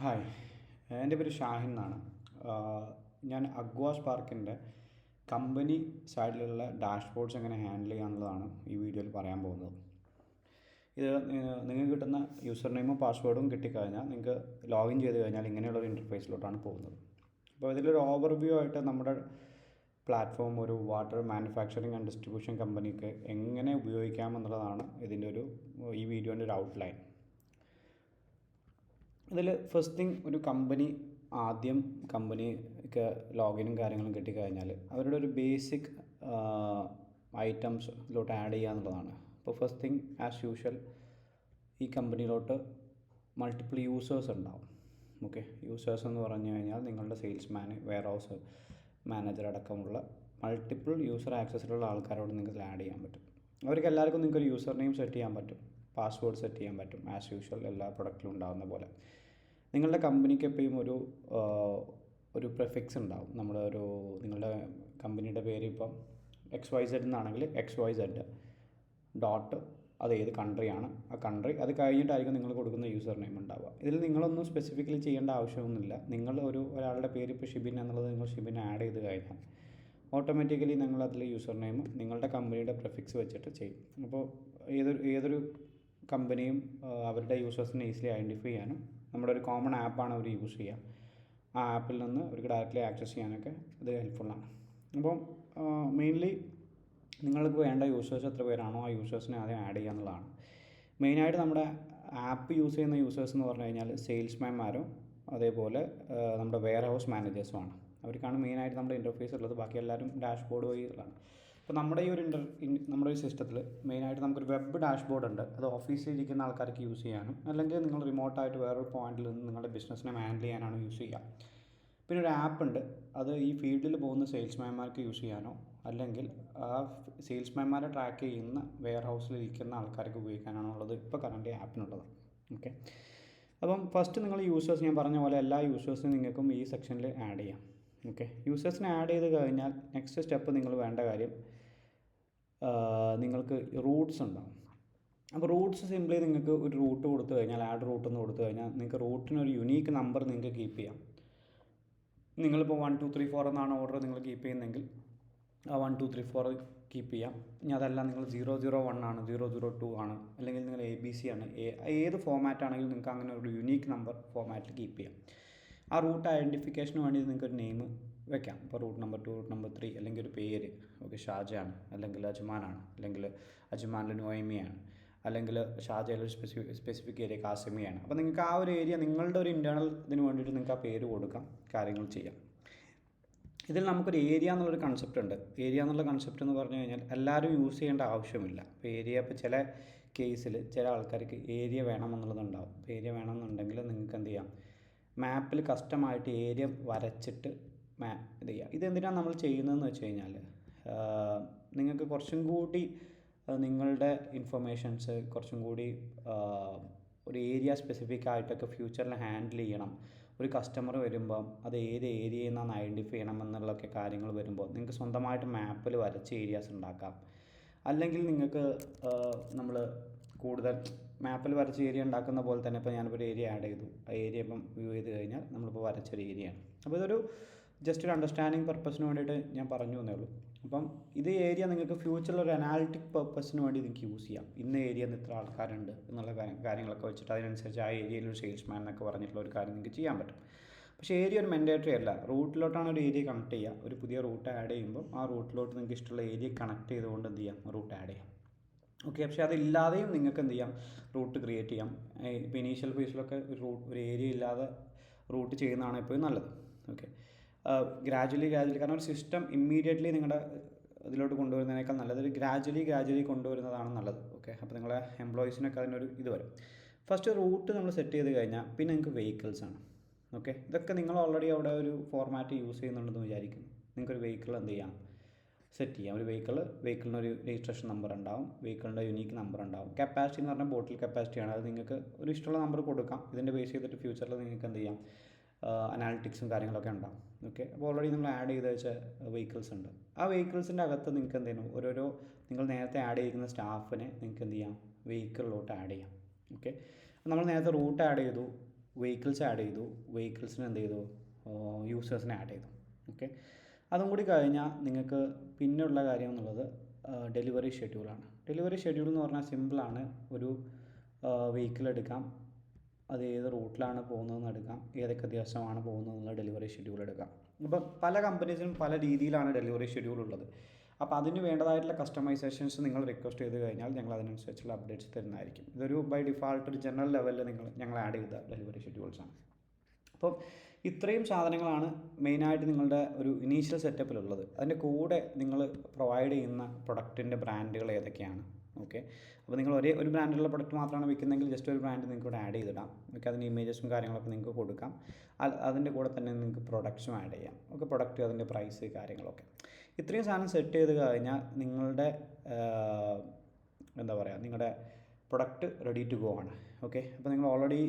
Hi, എൻ്റെ പേര് ഷാഹിൻ എന്നാണ്. ഞാൻ അഗ്വാസ് പാർക്കിൻ്റെ കമ്പനി സൈഡിലുള്ള ഡാഷ്ബോർഡ്സ് എങ്ങനെ ഹാൻഡിൽ ചെയ്യാന്നുള്ളതാണ് ഈ വീഡിയോയിൽ പറയാൻ പോകുന്നത്. ഇത് നിങ്ങൾക്ക് കിട്ടുന്ന യൂസർ നെയിമും പാസ്വേഡും കിട്ടിക്കഴിഞ്ഞാൽ നിങ്ങൾക്ക് ലോഗിൻ ചെയ്ത് കഴിഞ്ഞാൽ ഇങ്ങനെയുള്ളൊരു ഇൻ്റർഫേസിലോട്ടാണ് പോകുന്നത്. അപ്പോൾ ഇതിലൊരു ഓവർവ്യൂ ആയിട്ട് നമ്മുടെ പ്ലാറ്റ്ഫോം ഒരു വാട്ടർ മാനുഫാക്ചറിങ് ആൻഡ് ഡിസ്ട്രിബ്യൂഷൻ കമ്പനിക്ക് എങ്ങനെ ഉപയോഗിക്കാമെന്നുള്ളതാണ് ഈ വീഡിയോൻ്റെ ഒരു ഔട്ട്ലൈൻ. ഇതിൽ ഫസ്റ്റ് തിങ്, ഒരു കമ്പനിക്ക് ലോഗിനും കാര്യങ്ങളും കിട്ടിക്കഴിഞ്ഞാൽ അവരുടെ ഒരു ബേസിക് ഐറ്റംസ് ഇതിലോട്ട് ആഡ് ചെയ്യുക എന്നുള്ളതാണ്. അപ്പോൾ ഫസ്റ്റ് തിങ്, ആസ് യൂഷ്വൽ ഈ കമ്പനിയിലോട്ട് മൾട്ടിപ്പിൾ യൂസേഴ്സ് ഉണ്ടാവും. ഓക്കെ, യൂസേഴ്സ് എന്ന് പറഞ്ഞു കഴിഞ്ഞാൽ നിങ്ങളുടെ സെയിൽസ്മാൻ, വെയർഹൗസ് മാനേജർ അടക്കമുള്ള മൾട്ടിപ്പിൾ യൂസർ ആക്സസിലുള്ള ആൾക്കാരോട് നിങ്ങൾക്ക് ആഡ് ചെയ്യാൻ പറ്റും. അവർക്ക് എല്ലാവർക്കും നിങ്ങൾക്കൊരു യൂസർ നെയിം സെറ്റ് ചെയ്യാൻ പറ്റും, പാസ്വേഡ് സെറ്റ് ചെയ്യാൻ പറ്റും. ആസ് യൂഷ്വൽ എല്ലാ പ്രൊഡക്റ്റിലും ഉണ്ടാകുന്ന പോലെ നിങ്ങളുടെ കമ്പനിക്ക് എപ്പോഴും ഒരു പ്രിഫിക്സ് ഉണ്ടാവും. നിങ്ങളുടെ കമ്പനിയുടെ പേര് ഇപ്പം XYZ എന്നാണെങ്കിൽ XYZ ഡോട്ട് അത് ഏത് കൺട്രിയാണ് ആ കൺട്രി, അത് കഴിഞ്ഞിട്ടായിരിക്കും നിങ്ങൾ കൊടുക്കുന്ന യൂസർ നെയിം ഉണ്ടാവുക. ഇതിൽ നിങ്ങളൊന്നും സ്പെസിഫിക്കലി ചെയ്യേണ്ട ആവശ്യമൊന്നുമില്ല. നിങ്ങൾ ഒരാളുടെ പേര് ഇപ്പോൾ ഷിബിൻ എന്നുള്ളത് നിങ്ങൾ ഷിബിൻ ആഡ് ചെയ്ത് കഴിഞ്ഞാൽ ഓട്ടോമാറ്റിക്കലി നിങ്ങളതിൽ യൂസർ നെയിം നിങ്ങളുടെ കമ്പനിയുടെ പ്രിഫിക്സ് വെച്ചിട്ട് ചെയ്യും. അപ്പോൾ ഏതൊരു കമ്പനിയും അവരുടെ യൂസേഴ്സിനെ ഈസിലി ഐഡൻറ്റിഫൈ ചെയ്യാനും നമ്മുടെ ഒരു കോമൺ ആപ്പാണ് അവർ യൂസ് ചെയ്യുക. ആ ആപ്പിൽ നിന്ന് അവർക്ക് ഡയറക്റ്റ്ലി ആക്സസ് ചെയ്യാനൊക്കെ ഇത് ഹെൽപ്ഫുള്ളാണ്. അപ്പം മെയിൻലി നിങ്ങൾക്ക് വേണ്ട യൂസേഴ്സ് എത്ര പേരാണോ ആ യൂസേഴ്സിനെ ആദ്യം ആഡ് ചെയ്യുക എന്നുള്ളതാണ്. മെയിനായിട്ട് നമ്മുടെ ആപ്പ് യൂസ് ചെയ്യുന്ന യൂസേഴ്സ് എന്ന് പറഞ്ഞു കഴിഞ്ഞാൽ സെയിൽസ്മാൻമാരും അതേപോലെ നമ്മുടെ വെയർ ഹൗസ് മാനേജേഴ്സുമാണ്. അവർക്കാണ് മെയിനായിട്ട് നമ്മുടെ ഇൻ്റർഫേസ് ഉള്ളത്. ബാക്കി എല്ലാവരും ഡാഷ്ബോർഡ് വഴി ഉള്ളതാണ്. അപ്പോൾ നമ്മുടെ നമ്മുടെ ഒരു സിസ്റ്റത്തിൽ മെയിനായിട്ട് നമുക്കൊരു വെബ് ഡാഷ്ബോർഡ് ഉണ്ട്. അത് ഓഫീസിൽ ഇരിക്കുന്ന ആൾക്കാർക്ക് യൂസ് ചെയ്യാനും അല്ലെങ്കിൽ നിങ്ങൾ റിമോട്ടായിട്ട് വേറൊരു പോയിന്റിൽ നിന്ന് നിങ്ങളുടെ ബിസിനസ്സിനെ ഹാൻഡിൽ ചെയ്യാനാണ് യൂസ് ചെയ്യുക. പിന്നെ ഒരു ആപ്പ് ഉണ്ട്, അത് ഈ ഫീൽഡിൽ പോകുന്ന സെയിൽസ്മാൻമാർക്ക് യൂസ് ചെയ്യാനോ അല്ലെങ്കിൽ ആ സെയിൽസ്മാൻമാരെ ട്രാക്ക് ചെയ്യുന്ന വെയർ ഹൗസിൽ ഇരിക്കുന്ന ആൾക്കാർക്ക് ഉപയോഗിക്കാനാണോ ഉള്ളത് ഇപ്പോൾ കറൻറ്റ് ആപ്പിനുള്ളത്. ഓക്കെ, അപ്പം ഫസ്റ്റ് നിങ്ങൾ യൂസേഴ്സ്, ഞാൻ പറഞ്ഞ പോലെ എല്ലാ യൂസേഴ്സിനും നിങ്ങൾക്കും ഈ സെക്ഷനിൽ ആഡ് ചെയ്യാം. ഓക്കെ, യൂസേഴ്സിനെ ആഡ് ചെയ്ത് കഴിഞ്ഞാൽ നെക്സ്റ്റ് സ്റ്റെപ്പ് നിങ്ങൾ വേണ്ട കാര്യം, നിങ്ങൾക്ക് റൂട്ട്സ് ഉണ്ടാവും. അപ്പോൾ റൂട്ട്സ് സിംപ്ലി നിങ്ങൾക്ക് ഒരു റൂട്ട് കൊടുത്തു കഴിഞ്ഞാൽ, ആഡ് റൂട്ട് എന്ന് കൊടുത്തു കഴിഞ്ഞാൽ നിങ്ങൾക്ക് റൂട്ടിനൊരു യുണീക്ക് നമ്പർ നിങ്ങൾക്ക് കീപ്പ് ചെയ്യാം. നിങ്ങളിപ്പോൾ 1 2 3 4 എന്നാണ് ഓർഡർ നിങ്ങൾ കീപ്പ് ചെയ്യുന്നതെങ്കിൽ ആ 1 2 3 4 കീപ്പ് ചെയ്യാം. ഇനി അതല്ല നിങ്ങൾ 0 0 1 ആണ്, 0 0 2 ആണ്, അല്ലെങ്കിൽ നിങ്ങൾ ABC ആണ്, ഏത് ഫോമാറ്റ് ആണെങ്കിലും നിങ്ങൾക്ക് അങ്ങനെ ഒരു യുണീക്ക് നമ്പർ ഫോമാറ്റിൽ കീപ്പ് ചെയ്യാം. ആ റൂട്ട് ഐഡൻറ്റിഫിക്കേഷന് വേണ്ടി നിങ്ങൾക്കൊരു നെയിം വെക്കാം. ഇപ്പോൾ റൂട്ട് നമ്പർ 2, റൂട്ട് നമ്പർ 3, അല്ലെങ്കിൽ ഒരു പേര്, ഓക്കെ, ഷാജയാണ്, അല്ലെങ്കിൽ അജ്മാനാണ്, അല്ലെങ്കിൽ അജ്മാനിൽ നോയമിയാണ്, അല്ലെങ്കിൽ ഷാജയിൽ ഒരു സ്പെസിഫിക് ഏരിയ കാസിമിയാണ്. അപ്പോൾ നിങ്ങൾക്ക് ആ ഒരു ഏരിയ നിങ്ങളുടെ ഒരു ഇൻറ്റേർണൽ ഇതിന് വേണ്ടിയിട്ട് നിങ്ങൾക്ക് ആ പേര് കൊടുക്കാം, കാര്യങ്ങൾ ചെയ്യാം. ഇതിൽ നമുക്കൊരു ഏരിയ എന്നുള്ളൊരു കൺസെപ്റ്റ് ഉണ്ട്. ഏരിയ എന്നുള്ള കൺസെപ്റ്റ് എന്ന് പറഞ്ഞു കഴിഞ്ഞാൽ എല്ലാവരും യൂസ് ചെയ്യേണ്ട ആവശ്യമില്ല. ഇപ്പോൾ ഏരിയ, ഇപ്പോൾ ചില കേസിൽ ചില ആൾക്കാർക്ക് ഏരിയ വേണമെന്നുള്ളതുണ്ടാവും. അപ്പോൾ ഏരിയ വേണമെന്നുണ്ടെങ്കിൽ നിങ്ങൾക്ക് എന്ത് ചെയ്യാം, മാപ്പിൽ കസ്റ്റമായിട്ട് ഏരിയ വരച്ചിട്ട് ഇത് ചെയ്യാം. ഇതെന്തിനാണ് നമ്മൾ ചെയ്യുന്നതെന്ന് വെച്ച് കഴിഞ്ഞാൽ, നിങ്ങൾക്ക് കുറച്ചും കൂടി നിങ്ങളുടെ ഇൻഫർമേഷൻസ് കുറച്ചും കൂടി ഒരു ഏരിയ സ്പെസിഫിക് ആയിട്ടൊക്കെ ഫ്യൂച്ചറിൽ ഹാൻഡിൽ ചെയ്യണം. ഒരു കസ്റ്റമർ വരുമ്പം അത് ഏത് ഏരിയയിൽ നിന്നാണ് ഐഡൻറ്റിഫൈ ചെയ്യണം എന്നുള്ളൊക്കെ കാര്യങ്ങൾ വരുമ്പോൾ നിങ്ങൾക്ക് സ്വന്തമായിട്ട് മാപ്പിൽ വരച്ച് ഏരിയാസ് ഉണ്ടാക്കാം. അല്ലെങ്കിൽ നിങ്ങൾക്ക് നമ്മൾ കൂടുതൽ മാപ്പിൽ വരച്ച് ഏരിയ ഉണ്ടാക്കുന്ന പോലെ തന്നെ ഇപ്പോൾ ഞാനിപ്പോൾ ഒരു ഏരിയ ആഡ് ചെയ്തു, ആ ഏരിയ ഇപ്പം വ്യൂ ചെയ്ത് കഴിഞ്ഞാൽ നമ്മളിപ്പോൾ വരച്ചൊരു ഏരിയയാണ്. അപ്പോൾ ഇതൊരു ജസ്റ്റ് ഒരു അണ്ടർസ്റ്റാൻഡിങ് പർപ്പസിന് വേണ്ടിയിട്ട് ഞാൻ പറഞ്ഞു എന്നേ ഉള്ളൂ. അപ്പം ഇത് ഏരിയ നിങ്ങൾക്ക് ഫ്യൂച്ചറിൽ ഒരു അനാലിറ്റിക് പർപ്പസിന് വേണ്ടി നിങ്ങൾക്ക് യൂസ് ചെയ്യാം. ഇന്ന ഏരിയയിൽ ഇത്ര ആൾക്കാരുണ്ട് എന്നുള്ള കാര്യങ്ങളൊക്കെ വെച്ചിട്ട് അതിനനുസരിച്ച് ആ ഏരിയയിൽ ഒരു സെയിൽസ്മാൻ എന്നൊക്കെ പറഞ്ഞിട്ടുള്ള ഒരു കാര്യം നിങ്ങൾക്ക് ചെയ്യാൻ പറ്റും. പക്ഷേ ഏരിയ ഒരു മാൻഡേറ്ററി അല്ല. റൂട്ടിലോട്ടാണ് ഒരു ഏരിയ കണക്ട് ചെയ്യുക. ഒരു പുതിയ റൂട്ട് ആഡ് ചെയ്യുമ്പോൾ ആ റൂട്ടിലോട്ട് നിങ്ങൾക്ക് ഇഷ്ടമുള്ള ഏരിയ കണക്ട് ചെയ്തുകൊണ്ട് എന്ത് ചെയ്യാം, റൂട്ട് ആഡ് ചെയ്യാം. ഓക്കെ, പക്ഷേ അതില്ലാതെയും നിങ്ങൾക്ക് എന്ത് ചെയ്യാം, റൂട്ട് ക്രിയേറ്റ് ചെയ്യാം. ഇപ്പോൾ ഇനീഷ്യൽ ഫേസിലൊക്കെ ഒരു ഏരിയ ഇല്ലാതെ റൂട്ട് ചെയ്യുന്നതാണ് എപ്പോഴും നല്ലത്. ഓക്കെ, ഗ്രാജുവലി കാരണം ഒരു സിസ്റ്റം ഇമ്മീഡിയറ്റ്ലി നിങ്ങളുടെ ഇതിലോട്ട് കൊണ്ടുവരുന്നതിനേക്കാൾ നല്ലത് ഒരു ഗ്രാജുവലി കൊണ്ടുവരുന്നതാണ് നല്ലത്. ഓക്കെ, അപ്പോൾ നിങ്ങളെ എംപ്ലോയീസിനൊക്കെ അതിനൊരു ഇത് വരും. ഫസ്റ്റ് റൂട്ട് നമ്മൾ സെറ്റ് ചെയ്ത് കഴിഞ്ഞാൽ പിന്നെ നിങ്ങൾക്ക് വെഹിക്കിൾസാണ്. ഓക്കെ, ഇതൊക്കെ നിങ്ങൾ ഓൾറെഡി അവിടെ ഒരു ഫോർമാറ്റ് യൂസ് ചെയ്യുന്നുണ്ടെന്ന് വിചാരിക്കുന്നു. നിങ്ങൾക്കൊരു വെഹിക്കിൾ എന്ത് ചെയ്യാം, സെറ്റ് ചെയ്യാം. ഒരു വെഹിക്കിളിനൊരു രജിസ്ട്രേഷൻ നമ്പർ ഉണ്ടാവും, വെഹിക്കിളിൻ്റെ യുണീക്ക് നമ്പർ ഉണ്ടാവും. കപ്പാസിറ്റി എന്ന് പറഞ്ഞാൽ ബോട്ടിൽ കപ്പാസിറ്റിയാണ്. അത് നിങ്ങൾക്ക് ഒരു ഇഷ്ടമുള്ള നമ്പർ കൊടുക്കാം. ഇതിൻ്റെ ബേസ് ചെയ്തിട്ട് ഫ്യൂച്ചറിൽ നിങ്ങൾക്ക് എന്ത് ചെയ്യാം, അനാലിറ്റിക്സും കാര്യങ്ങളൊക്കെ ഉണ്ടാവും. ഓക്കെ, അപ്പോൾ ഓൾറെഡി നമ്മൾ ആഡ് ചെയ്ത് വെച്ച വെഹിക്കിൾസ് ഉണ്ട്. ആ വെഹിക്കിൾസിൻ്റെ അകത്ത് നിങ്ങൾക്ക് എന്ത് ചെയ്യണം, ഓരോരോ നിങ്ങൾ നേരത്തെ ആഡ് ചെയ്തിരിക്കുന്ന സ്റ്റാഫിനെ നിങ്ങൾക്ക് എന്ത് ചെയ്യാം, വെഹിക്കിളിലോട്ട് ആഡ് ചെയ്യാം. ഓക്കെ, നമ്മൾ നേരത്തെ റൂട്ട് ആഡ് ചെയ്തു, വെഹിക്കിൾസ് ആഡ് ചെയ്തു, വെഹിക്കിൾസിന് എന്ത് ചെയ്തു, യൂസേഴ്സിനെ ആഡ് ചെയ്തു. ഓക്കെ, അതും കൂടി കഴിഞ്ഞാൽ നിങ്ങൾക്ക് പിന്നെയുള്ള കാര്യം എന്നുള്ളത് ഡെലിവറി ഷെഡ്യൂളാണ്. ഡെലിവറി ഷെഡ്യൂൾ എന്ന് പറഞ്ഞാൽ സിമ്പിളാണ്. ഒരു വെഹിക്കിൾ എടുക്കാം, അത് ഏത് റൂട്ടിലാണ് പോകുന്നതെന്ന് എടുക്കാം, ഏതൊക്കെ ദിവസമാണ് പോകുന്നതെന്നുള്ള ഡെലിവറി ഷെഡ്യൂൾ എടുക്കാം. ഇപ്പം പല കമ്പനീസിനും പല രീതിയിലാണ് ഡെലിവറി ഷെഡ്യൂൾ ഉള്ളത്. അപ്പോൾ അതിന് വേണ്ടതായിട്ടുള്ള കസ്റ്റമൈസേഷൻസ് നിങ്ങൾ റിക്വസ്റ്റ് ചെയ്ത് കഴിഞ്ഞാൽ ഞങ്ങൾ അതിനനുസരിച്ചുള്ള അപ്ഡേറ്റ്സ് തരുന്നതായിരിക്കും. ഇതൊരു ബൈ ഡിഫാൾട്ട് ഒരു ജനറൽ ലെവലിൽ ഞങ്ങൾ ആഡ് ചെയ്ത ഡെലിവറി ഷെഡ്യൂൾസാണ്. അപ്പം ഇത്രയും സാധനങ്ങളാണ് മെയിനായിട്ട് നിങ്ങളുടെ ഒരു ഇനീഷ്യൽ സെറ്റപ്പിലുള്ളത്. അതിൻ്റെ കൂടെ നിങ്ങൾ പ്രൊവൈഡ് ചെയ്യുന്ന പ്രൊഡക്റ്റിൻ്റെ ബ്രാൻഡുകൾ ഏതൊക്കെയാണ്. ഓക്കെ, അപ്പോൾ നിങ്ങൾ ഒരു ബ്രാൻഡിലുള്ള പ്രൊഡക്റ്റ് മാത്രമാണ് വിൽക്കുന്നതെങ്കിൽ ജസ്റ്റ് ഒരു ബ്രാൻഡ് നിങ്ങൾക്ക് ഇവിടെ ആഡ് ചെയ്തിടാം. ഓക്കെ, അതിന് ഇമേജസും കാര്യങ്ങളൊക്കെ നിങ്ങൾക്ക് കൊടുക്കാം. അതിൻ്റെ കൂടെ തന്നെ നിങ്ങൾക്ക് പ്രൊഡക്ട്സും ആഡ് ചെയ്യാം. ഓക്കെ, പ്രൊഡക്റ്റ്, അതിൻ്റെ പ്രൈസ്, കാര്യങ്ങളൊക്കെ ഇത്രയും സാധനം സെറ്റ് ചെയ്ത് കഴിഞ്ഞാൽ നിങ്ങളുടെ എന്താ പറയുക, നിങ്ങളുടെ പ്രൊഡക്റ്റ് റെഡി ടു ഗോ ആണ്. ഓക്കെ, അപ്പോൾ നിങ്ങൾ ഓൾറെഡി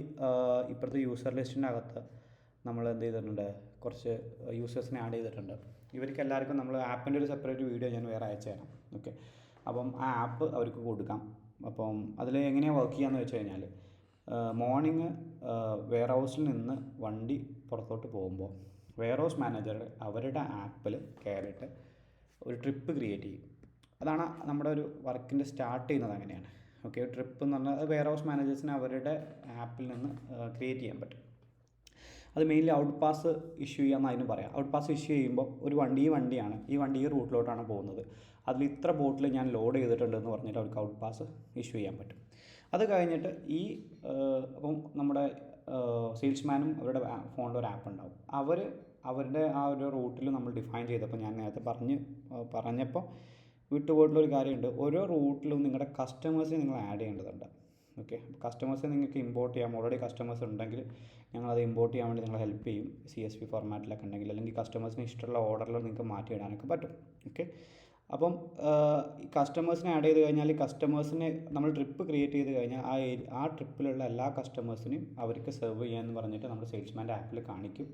ഇപ്പോഴത്തെ യൂസർ ലിസ്റ്റിൻ്റെ അകത്ത് നമ്മൾ എന്ത് ചെയ്തിട്ടുണ്ട്, കുറച്ച് യൂസേഴ്സിനെ ആഡ് ചെയ്തിട്ടുണ്ട്. ഇവർക്ക് എല്ലാവർക്കും നമ്മൾ ആപ്പിൻ്റെ ഒരു സെപ്പറേറ്റ് വീഡിയോ ഞാൻ വേറെ അയച്ചു തരാം. ഓക്കെ, അപ്പം ആ ആപ്പ് അവർക്ക് കൊടുക്കാം. അപ്പം അതിൽ എങ്ങനെയാണ് വർക്ക് ചെയ്യാന്ന് വെച്ച് കഴിഞ്ഞാൽ, മോർണിംഗ് വെയർ ഹൗസിൽ നിന്ന് വണ്ടി പുറത്തോട്ട് പോകുമ്പോൾ വെയർ ഹൗസ് മാനേജർ അവരുടെ ആപ്പിൽ കയറിയിട്ട് ഒരു ട്രിപ്പ് ക്രിയേറ്റ് ചെയ്യും. അതാണ് നമ്മുടെ ഒരു വർക്കിൻ്റെ സ്റ്റാർട്ട് ചെയ്യുന്നത് അങ്ങനെയാണ്. ഓക്കെ, ട്രിപ്പ് എന്ന് പറഞ്ഞാൽ വെയർ ഹൗസ് മാനേജേഴ്സിന് അവരുടെ ആപ്പിൽ നിന്ന് ക്രിയേറ്റ് ചെയ്യാൻ പറ്റും. അത് മെയിൻലി ഔട്ട് പാസ് ഇഷ്യൂ ചെയ്യാമെന്ന് അതിന് പറയാം. ഔട്ട് പാസ് ഇഷ്യൂ ചെയ്യുമ്പോൾ ഒരു വണ്ടി വണ്ടിയാണ്, ഈ വണ്ടി ഈ റൂട്ടിലോട്ടാണ് പോകുന്നത്, അതിൽ ഇത്ര ബോട്ടിൽ ഞാൻ ലോഡ് ചെയ്തിട്ടുണ്ടെന്ന് പറഞ്ഞിട്ട് അവർക്ക് ഔട്ട് പാസ് ഇഷ്യൂ ചെയ്യാൻ പറ്റും. അത് കഴിഞ്ഞിട്ട് അപ്പം നമ്മുടെ സെയിൽസ്മാനും അവരുടെ ഫോണിൽ ഒരു ആപ്പ് ഉണ്ടാവും. അവരുടെ ആ ഒരു റൂട്ടിൽ നമ്മൾ ഡിഫൈൻ ചെയ്തപ്പോൾ ഞാൻ നേരത്തെ പറഞ്ഞപ്പോൾ വിട്ടുപോയിട്ടുള്ളൊരു കാര്യമുണ്ട്. ഓരോ റൂട്ടിലും നിങ്ങളുടെ കസ്റ്റമേഴ്സിനെ നിങ്ങൾ ആഡ് ചെയ്യേണ്ടതുണ്ട്. ഓക്കെ, കസ്റ്റമേഴ്സിനെ നിങ്ങൾക്ക് ഇമ്പോർട്ട് ചെയ്യാം. ഓൾറെഡി കസ്റ്റമേഴ്സ് ഉണ്ടെങ്കിൽ ഞങ്ങളത് ഇമ്പോർട്ട് ചെയ്യാൻ വേണ്ടി നിങ്ങൾ ഹെൽപ്പ് ചെയ്യും, CSV ഫോർമാറ്റിലൊക്കെ ഉണ്ടെങ്കിൽ. അല്ലെങ്കിൽ കസ്റ്റമേഴ്സിന് ഇഷ്ടമുള്ള ഓർഡറിൽ നിങ്ങൾക്ക് മാറ്റിയിടാനൊക്കെ പറ്റും. ഓക്കെ, അപ്പം ഈ കസ്റ്റമേഴ്സിനെ ആഡ് ചെയ്ത് കഴിഞ്ഞാൽ ഈ കസ്റ്റമേഴ്സിനെ നമ്മൾ ട്രിപ്പ് ക്രിയേറ്റ് ചെയ്ത് കഴിഞ്ഞാൽ ആ ട്രിപ്പിലുള്ള എല്ലാ കസ്റ്റമേഴ്സിനെയും അവർക്ക് സെർവ് ചെയ്യാമെന്ന് പറഞ്ഞിട്ട് നമ്മൾ സെയിൽസ്മാൻ്റെ ആപ്പിൽ കാണിക്കും.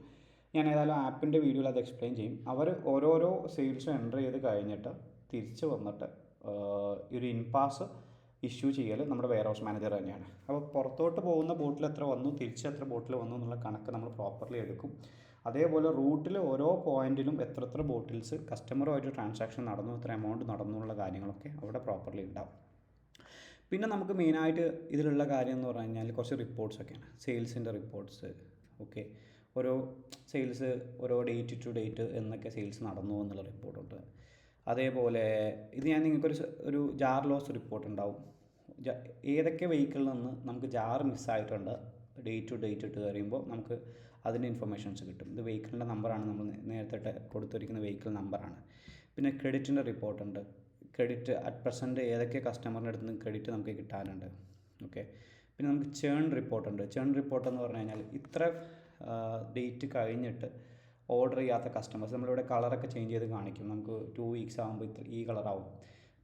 ഞാൻ ഏതായാലും ആപ്പിൻ്റെ വീഡിയോയിൽ അത് എക്സ്പ്ലെയിൻ ചെയ്യും. അവർ ഓരോരോ സെയിൽസും എൻ്റർ ചെയ്ത് കഴിഞ്ഞിട്ട് തിരിച്ച് വന്നിട്ട് ഒരു ഇൻപാസ് ഇഷ്യൂ ചെയ്യൽ നമ്മുടെ വെയർ ഹൗസ് മാനേജർ തന്നെയാണ്. അപ്പോൾ പുറത്തോട്ട് പോകുന്ന ബോട്ടിൽ എത്ര വന്നു, തിരിച്ച് എത്ര ബോട്ടിൽ വന്നു എന്നുള്ള കണക്ക് നമ്മൾ പ്രോപ്പർലി എടുക്കും. അതേപോലെ റൂട്ടിൽ ഓരോ പോയിന്റിലും എത്ര ബോട്ടിൽസ് കസ്റ്റമറുമായിട്ട് ട്രാൻസാക്ഷൻ നടന്നു, എത്ര എമൗണ്ട് നടന്നു എന്നുള്ള കാര്യങ്ങളൊക്കെ അവിടെ പ്രോപ്പർലി ഉണ്ടാവും. പിന്നെ നമുക്ക് മെയിനായിട്ട് ഇതിലുള്ള കാര്യം എന്ന് പറഞ്ഞു കഴിഞ്ഞാൽ കുറച്ച് റിപ്പോർട്ട്സൊക്കെയാണ്, സെയിൽസിൻ്റെ റിപ്പോർട്ട്സ്. ഓക്കെ, ഓരോ സെയിൽസ് ഓരോ ഡേറ്റ് ടു ഡേറ്റ് എന്നൊക്കെ സെയിൽസ് നടന്നു എന്നുള്ള റിപ്പോർട്ടുണ്ട്. അതേപോലെ ഇത് ഞാൻ നിങ്ങൾക്കൊരു ജാർ ലോസ് റിപ്പോർട്ട് ഉണ്ടാവും. ഏതൊക്കെ വെഹിക്കിളിൽ നിന്ന് നമുക്ക് ജാർ മിസ്സായിട്ടുണ്ട് ഡേറ്റ് ടു ഡേറ്റ് ഇട്ട് കഴിയുമ്പോൾ നമുക്ക് അതിൻ്റെ ഇൻഫർമേഷൻസ് കിട്ടും. ഇത് വെഹിക്കിളിൻ്റെ നമ്പറാണ്, നമ്മൾ നേരത്തെ കൊടുത്തിരിക്കുന്ന വെഹിക്കിൾ നമ്പറാണ്. പിന്നെ ക്രെഡിറ്റിൻ്റെ റിപ്പോർട്ടുണ്ട്. ക്രെഡിറ്റ് അറ്റ് പ്രസൻറ്റ് ഏതൊക്കെ കസ്റ്റമറിൻ്റെ അടുത്ത് നിന്ന് ക്രെഡിറ്റ് നമുക്ക് കിട്ടാനുണ്ട്. ഓക്കെ, പിന്നെ നമുക്ക് ചേൺ റിപ്പോർട്ടുണ്ട്. ചേൺ റിപ്പോർട്ട് എന്ന് പറഞ്ഞു കഴിഞ്ഞാൽ ഇത്ര ഡേറ്റ് കഴിഞ്ഞിട്ട് ഓർഡർ ചെയ്യാത്ത കസ്റ്റമേഴ്സ്, നമ്മളിവിടെ കളറൊക്കെ ചേഞ്ച് ചെയ്ത് കാണിക്കും. നമുക്ക് 2 വീക്സ് ആകുമ്പോൾ ഈ കളറാവും,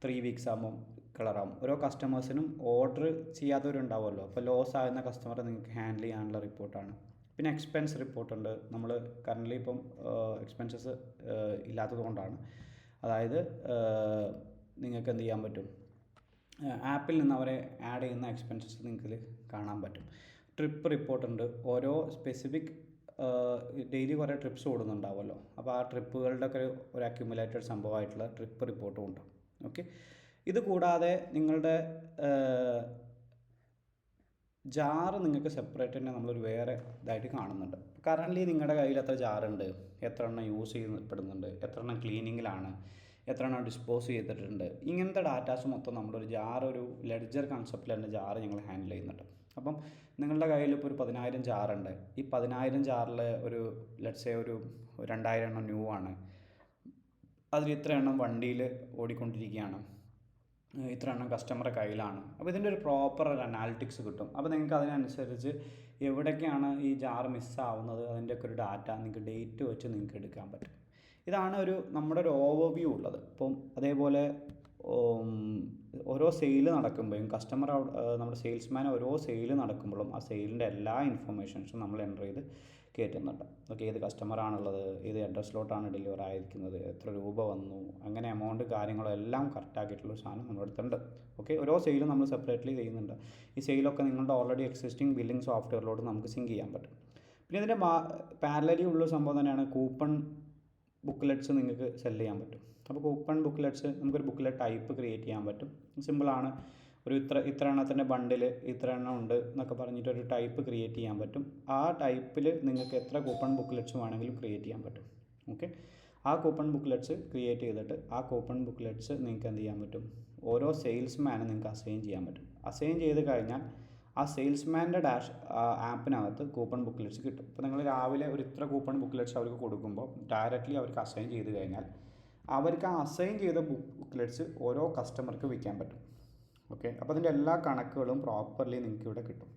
3 വീക്സ് ആകുമ്പോൾ കളറാവും. ഓരോ കസ്റ്റമേഴ്സിനും ഓർഡർ ചെയ്യാത്തവരുണ്ടാവുമല്ലോ, അപ്പോൾ ലോസ് ആകുന്ന കസ്റ്റമറെ നിങ്ങൾക്ക് ഹാൻഡിൽ ചെയ്യാനുള്ള റിപ്പോർട്ടാണ്. പിന്നെ എക്സ്പെൻസ് റിപ്പോർട്ടുണ്ട്. നമ്മൾ കറൻ്റ്ലി ഇപ്പം എക്സ്പെൻസസ് ഇല്ലാത്തത് കൊണ്ടാണ്, അതായത് നിങ്ങൾക്ക് എന്ത് ചെയ്യാൻ പറ്റും, ആപ്പിൽ നിന്ന് അവരെ ആഡ് ചെയ്യുന്ന എക്സ്പെൻസസ് നിങ്ങൾക്ക് കാണാൻ പറ്റും. ട്രിപ്പ് റിപ്പോർട്ടുണ്ട്. ഓരോ സ്പെസിഫിക് ഡെയിലി കുറേ ട്രിപ്സ് ഓടുന്നുണ്ടാവുമല്ലോ, അപ്പോൾ ആ ട്രിപ്പുകളുടെ ഒക്കെ ഒരു അക്യുമുലേറ്റഡ് സംഭവമായിട്ടുള്ള ട്രിപ്പ് റിപ്പോർട്ടും ഉണ്ട്. ഓക്കെ, ഇത് കൂടാതെ നിങ്ങളുടെ ജാറ് നിങ്ങൾക്ക് സെപ്പറേറ്റ് തന്നെ നമ്മളൊരു വേറെ ഇതായിട്ട് കാണുന്നുണ്ട്. കറൻ്റ്ലി നിങ്ങളുടെ കയ്യിൽ എത്ര ജാറുണ്ട്, എത്ര എണ്ണം യൂസ് ചെയ്യപ്പെടുന്നുണ്ട്, എത്ര എണ്ണം ക്ലീനിങ്ങിലാണ്, എത്ര എണ്ണം ഡിസ്പോസ് ചെയ്തിട്ടുണ്ട്, ഇങ്ങനത്തെ ഡാറ്റാസ് മൊത്തം നമ്മളൊരു ഒരു ലെഡ്ജർ കൺസെപ്റ്റിൽ തന്നെ ജാറ് ഞങ്ങൾ ഹാൻഡിൽ ചെയ്യുന്നുണ്ട്. അപ്പം നിങ്ങളുടെ കയ്യിൽ ഇപ്പോൾ ഒരു 10,000 ജാറുണ്ട്. ഈ 10,000 ജാറിൽ ഒരു ലെറ്റ്സ് സേ ഒരു 2,000 എണ്ണം ന്യൂ ആണ്, അതിൽ ഇത്ര എണ്ണം വണ്ടിയിൽ ഓടിക്കൊണ്ടിരിക്കുകയാണ്, ഇത്ര എണ്ണം കസ്റ്റമറുടെ കയ്യിലാണ്. അപ്പോൾ ഇതിൻ്റെ ഒരു പ്രോപ്പർ ഒരു അനാലിറ്റിക്സ് കിട്ടും. അപ്പോൾ നിങ്ങൾക്ക് അതിനനുസരിച്ച് എവിടേക്കാണ് ഈ ജാർ മിസ്സാവുന്നത് അതിൻ്റെയൊക്കെ ഒരു ഡാറ്റ നിങ്ങൾക്ക് ഡേറ്റ് വെച്ച് നിങ്ങൾക്ക് എടുക്കാൻ പറ്റും. ഇതാണ് നമ്മുടെ ഒരു ഓവർവ്യൂ ഉള്ളത്. അപ്പം അതേപോലെ ഓരോ സെയിൽ നടക്കുമ്പോഴും കസ്റ്റമർ നമ്മുടെ സെയിൽസ്മാൻ ഓരോ സെയിൽ നടക്കുമ്പോഴും ആ സെയിലിൻ്റെ എല്ലാ ഇൻഫർമേഷൻസും നമ്മൾ എൻ്റർ ചെയ്ത് കയറ്റുന്നുണ്ട്. ഓക്കെ, ഏത് കസ്റ്റമറാണുള്ളത്, ഏത് അഡ്രസ്സിലോട്ടാണ് ഡെലിവർ ആയിരിക്കുന്നത്, എത്ര രൂപ വന്നു, അങ്ങനെ എമൗണ്ട് കാര്യങ്ങളും എല്ലാം കറക്റ്റാക്കിയിട്ടുള്ള സാധനം നമ്മുടെ അടുത്തുണ്ട്. ഓക്കെ, ഓരോ സെയിലും നമ്മൾ സെപ്പറേറ്റ്ലി ചെയ്യുന്നുണ്ട്. ഈ സെയിലൊക്കെ നിങ്ങളുടെ ഓൾറെഡി എക്സിസ്റ്റിംഗ് ബില്ലിംഗ് സോഫ്റ്റ്വെയറിലോട്ട് നമുക്ക് സിങ്ക് ചെയ്യാൻ പറ്റും. പിന്നെ ഇതിൻ്റെ പാരലലി ഉള്ള സംഭവം തന്നെയാണ് കൂപ്പൺ ബുക്ക്ലെറ്റ്സ് നിങ്ങൾക്ക് സെല് ചെയ്യാൻ പറ്റും. അപ്പോൾ കൂപ്പൺ ബുക്ക്ലെറ്റ്സ് നമുക്കൊരു ബുക്ക്ലെറ്റ് ടൈപ്പ് ക്രിയേറ്റ് ചെയ്യാൻ പറ്റും. സിമ്പിളാണ്. ഒരു ഇത്ര എണ്ണത്തിൻ്റെ ബണ്ടിൽ ഇത്ര എണ്ണം ഉണ്ട് എന്നൊക്കെ പറഞ്ഞിട്ടൊരു ടൈപ്പ് ക്രിയേറ്റ് ചെയ്യാൻ പറ്റും. ആ ടൈപ്പിൽ നിങ്ങൾക്ക് എത്ര കൂപ്പൺ ബുക്ക്ലെറ്റ്സ് വേണമെങ്കിലും ക്രിയേറ്റ് ചെയ്യാൻ പറ്റും. ഓക്കെ, ആ കൂപ്പൺ ബുക്ക്ലെറ്റ്സ് ക്രിയേറ്റ് ചെയ്തിട്ട് ആ കൂപ്പൺ ബുക്ക്ലെറ്റ്സ് നിങ്ങൾക്ക് എന്ത് ചെയ്യാൻ പറ്റും, ഓരോ സെയിൽസ്മാനും നിങ്ങൾക്ക് അസൈൻ ചെയ്യാൻ പറ്റും. അസൈൻ ചെയ്ത് കഴിഞ്ഞാൽ ആ സെയിൽസ്മാൻ്റെ ആപ്പിനകത്ത് കൂപ്പൺ ബുക്ക്ലെറ്റ്സ് കിട്ടും. ഇപ്പോൾ നിങ്ങൾ രാവിലെ ഒരു ഇത്ര കൂപ്പൺ ബുക്ക്ലെറ്റ്സ് അവർക്ക് കൊടുക്കുമ്പോൾ ഡയറക്റ്റ്ലി അവർക്ക് അസൈൻ ചെയ്ത് കഴിഞ്ഞാൽ അവർക്ക് ആ അസൈൻ ചെയ്ത ബുക്ക്ലെറ്റ്സ് ഓരോ കസ്റ്റമർക്ക് വിൽക്കാൻ പറ്റും. ഓക്കെ, അപ്പോൾ അതിൻ്റെ എല്ലാ കണക്കുകളും പ്രോപ്പർലി നിങ്ങൾക്ക് ഇവിടെ കിട്ടും.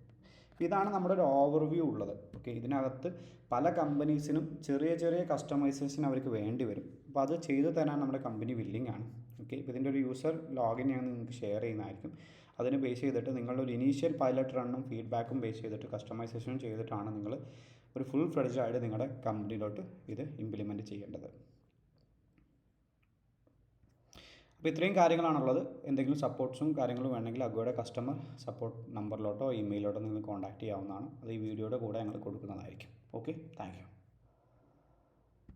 ഇതാണ് നമ്മുടെ ഒരു ഓവർവ്യൂ ഉള്ളത്. ഓക്കെ, ഇതിനകത്ത് പല കമ്പനീസിനും ചെറിയ ചെറിയ കസ്റ്റമൈസേഷൻ അവർക്ക് വേണ്ടി വരും. അപ്പോൾ അത് ചെയ്തു തരാൻ നമ്മുടെ കമ്പനി വില്ലിംഗ് ആണ്. ഓക്കെ, ഇപ്പോൾ ഇതിൻ്റെ ഒരു യൂസർ ലോഗിൻ ഞാൻ നിങ്ങൾക്ക് ഷെയർ ചെയ്യുന്നതായിരിക്കും. അതിന് ബേസ് ചെയ്തിട്ട് നിങ്ങളുടെ ഒരു ഇനീഷ്യൽ പൈലറ്റ് റണ്ണും ഫീഡ്ബാക്കും ബേസ് ചെയ്തിട്ട് കസ്റ്റമൈസേഷനും ചെയ്തിട്ടാണ് നിങ്ങൾ ഒരു ഫുൾ ഫ്ലെഡ്ജ് ആയിട്ട് നിങ്ങളുടെ കമ്പനിയിലോട്ട് ഇത് ഇംപ്ലിമെൻറ്റ് ചെയ്യേണ്ടത്. അപ്പോൾ ഇത്രയും കാര്യങ്ങളാണുള്ളത്. എന്തെങ്കിലും സപ്പോർട്ട്സും കാര്യങ്ങളും വേണമെങ്കിൽ അഗ്വയുടെ കസ്റ്റമർ സപ്പോർട്ട് നമ്പറിലോട്ടോ ഇമെയിലോട്ടോ നിങ്ങൾ കോൺടാക്റ്റ് ചെയ്യാവുന്നതാണ്. അത് ഈ വീഡിയോയുടെ കൂടെ ഞങ്ങൾ കൊടുക്കുന്നതായിരിക്കും. Okay, thank you.